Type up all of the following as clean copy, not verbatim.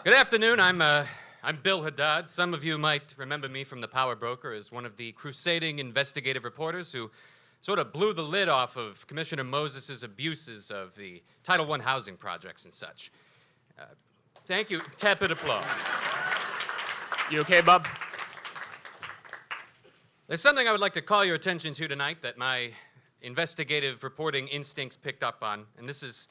Good afternoon. I'm Bill Haddad. Some of you might remember me from The Power Broker as one of the crusading investigative reporters who sort of blew the lid off of Commissioner Moses' abuses of the Title I housing projects and such. Thank you. Tepid applause. You okay, Bob? There's something I would like to call your attention to tonight that my investigative reporting instincts picked up on, and this is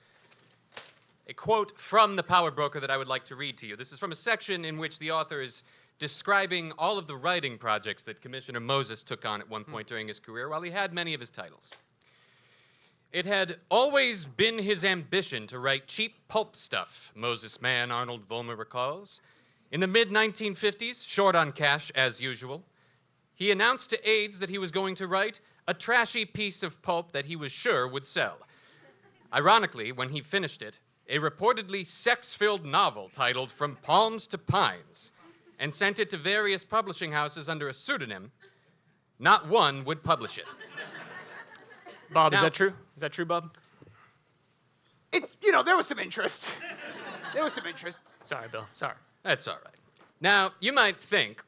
a quote from The Power Broker that I would like to read to you. This is from a section in which the author is describing all of the writing projects that Commissioner Moses took on at one point during his career while he had many of his titles. It had always been his ambition to write cheap pulp stuff, Moses man Arnold Vollmer recalls. In the mid-1950s, short on cash as usual, he announced to aides that he was going to write a trashy piece of pulp that he was sure would sell. Ironically, when he finished it, a reportedly sex-filled novel titled From Palms to Pines, and sent it to various publishing houses under a pseudonym, not one would publish it. Bob, Now, is that true? Is that true, Bob? There was some interest. Sorry, Bill. Sorry. That's all right. Now, you might think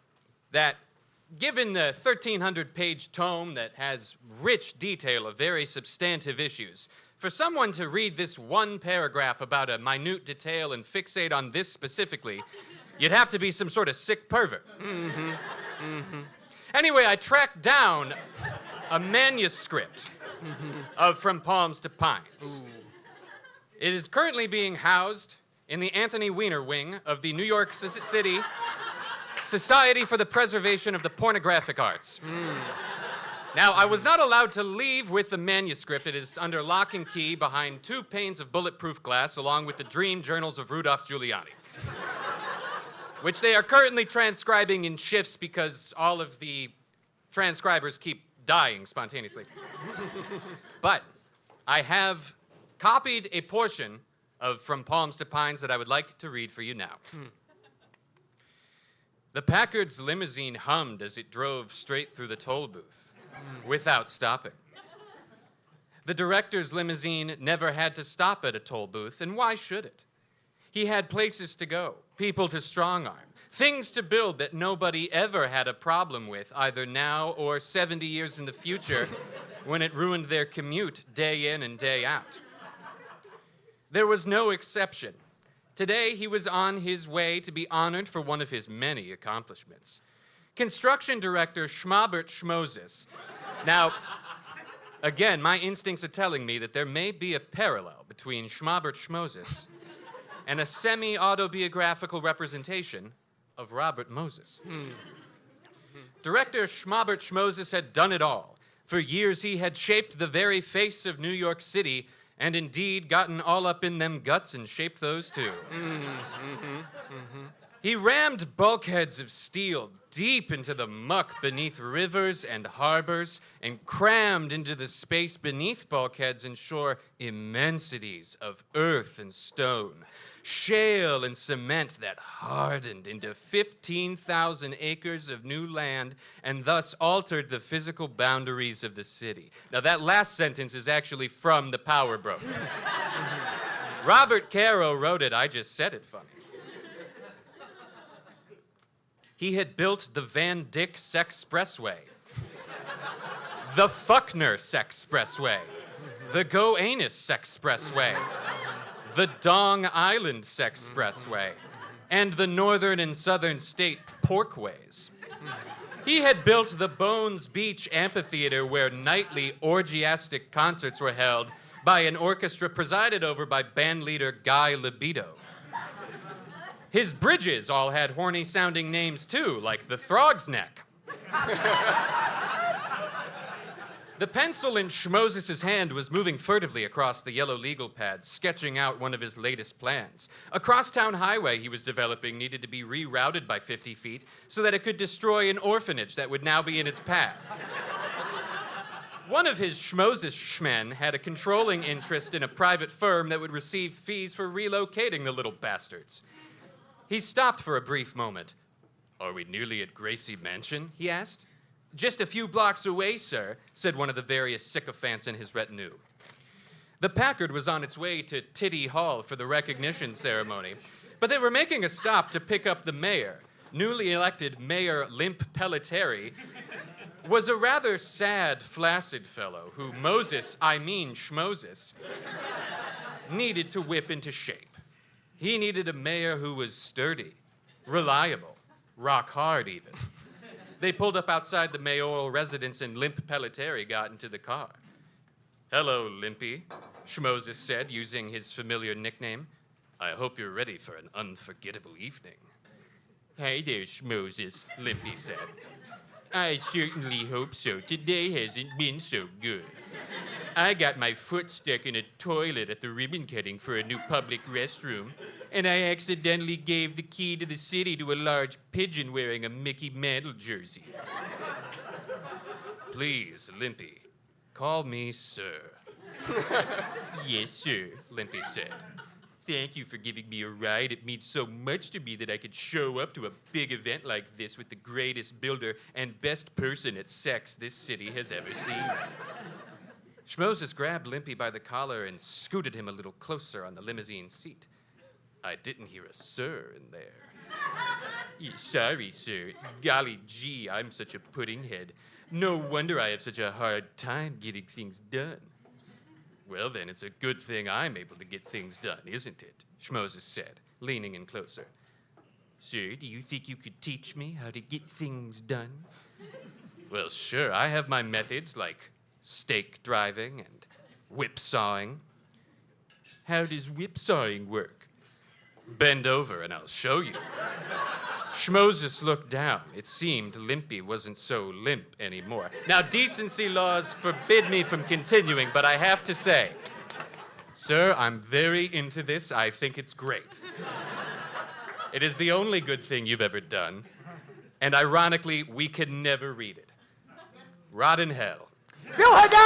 that given the 1,300-page tome that has rich detail of very substantive issues, for someone to read this one paragraph about a minute detail and fixate on this specifically, you'd have to be some sort of sick pervert. Anyway, I tracked down a manuscript of From Palms to Pines. It is currently being housed in the Anthony Weiner wing of the New York City Society for the Preservation of the Pornographic Arts. Now, I was not allowed to leave with the manuscript. It is under lock and key behind 2 panes of bulletproof glass, along with the dream journals of Rudolph Giuliani, which they are currently transcribing in shifts because all of the transcribers keep dying spontaneously. But I have copied a portion of From Palms to Pines that I would like to read for you now. The Packard's limousine hummed as it drove straight through the toll booth, without stopping. The director's limousine never had to stop at a toll booth, and why should it? He had places to go, people to strong-arm, things to build that nobody ever had a problem with, either now or 70 years in the future, when it ruined their commute day in and day out. There was no exception. Today, he was on his way to be honored for one of his many accomplishments. Construction director Schmobert Schmoses. Now, again, my instincts are telling me that there may be a parallel between Schmobert Schmoses and a semi-autobiographical representation of Robert Moses. Director Schmobert Schmoses had done it all. For years, he had shaped the very face of New York City, and indeed gotten all up in them guts and shaped those too. He rammed bulkheads of steel deep into the muck beneath rivers and harbors, and crammed into the space beneath bulkheads and shore immensities of earth and stone, shale and cement that hardened into 15,000 acres of new land and thus altered the physical boundaries of the city. Now, that last sentence is actually from The Power Broker. Robert Caro wrote it. I just said it funny. He had built the Van Dyck Sexpressway, the Fuckner Sexpressway, the Go Anus Sexpressway, the Dong Island Sexpressway, and the Northern and Southern State Porkways. He had built the Bones Beach Amphitheater, where nightly orgiastic concerts were held by an orchestra presided over by bandleader Guy Libido. His bridges all had horny-sounding names, too, like the Throg's Neck. The pencil in Schmoses' hand was moving furtively across the yellow legal pad, sketching out one of his latest plans. A crosstown highway he was developing needed to be rerouted by 50 feet so that it could destroy an orphanage that would now be in its path. One of his Schmoses schmen had a controlling interest in a private firm that would receive fees for relocating the little bastards. He stopped for a brief moment. "Are we nearly at Gracie Mansion?" he asked. "Just a few blocks away, sir," said one of the various sycophants in his retinue. The Packard was on its way to Titty Hall for the recognition ceremony, But they were making a stop to pick up the mayor. Newly elected Mayor Limp Pelletieri was a rather sad, flaccid fellow who Schmoses, needed to whip into shape. He needed a mayor who was sturdy, reliable, rock hard even. They pulled up outside the mayoral residence and Limp Pelletieri got into the car. "Hello, Limpy," Schmoses said, using his familiar nickname. "I hope you're ready for an unforgettable evening." "Hi there, Schmoses," Limpy said. "I certainly hope so. Today hasn't been so good. I got my foot stuck in a toilet at the ribbon cutting for a new public restroom, and I accidentally gave the key to the city to a large pigeon wearing a Mickey Mantle jersey." "Please, Limpy, call me sir." "Yes, sir," Limpy said. "Thank you for giving me a ride. It means so much to me that I could show up to a big event like this with the greatest builder and best person at sex this city has ever seen." Schmoses grabbed Limpy by the collar and scooted him a little closer on the limousine seat. "I didn't hear a sir in there." "Sorry, sir. Golly gee, I'm such a pudding head. No wonder I have such a hard time getting things done." "Well, then, it's a good thing I'm able to get things done, isn't it?" Schmoses said, leaning in closer. "Sir, do you think you could teach me how to get things done?" "Well, sure. I have my methods, like stake driving and whipsawing." "How does whipsawing work?" "Bend over and I'll show you." Schmoses looked down. It seemed Limpy wasn't so limp anymore. Now, decency laws forbid me from continuing, but I have to say, sir, I'm very into this. I think it's great. It is the only good thing you've ever done, and ironically, we could never read it. Rot in hell. Bill Haddad!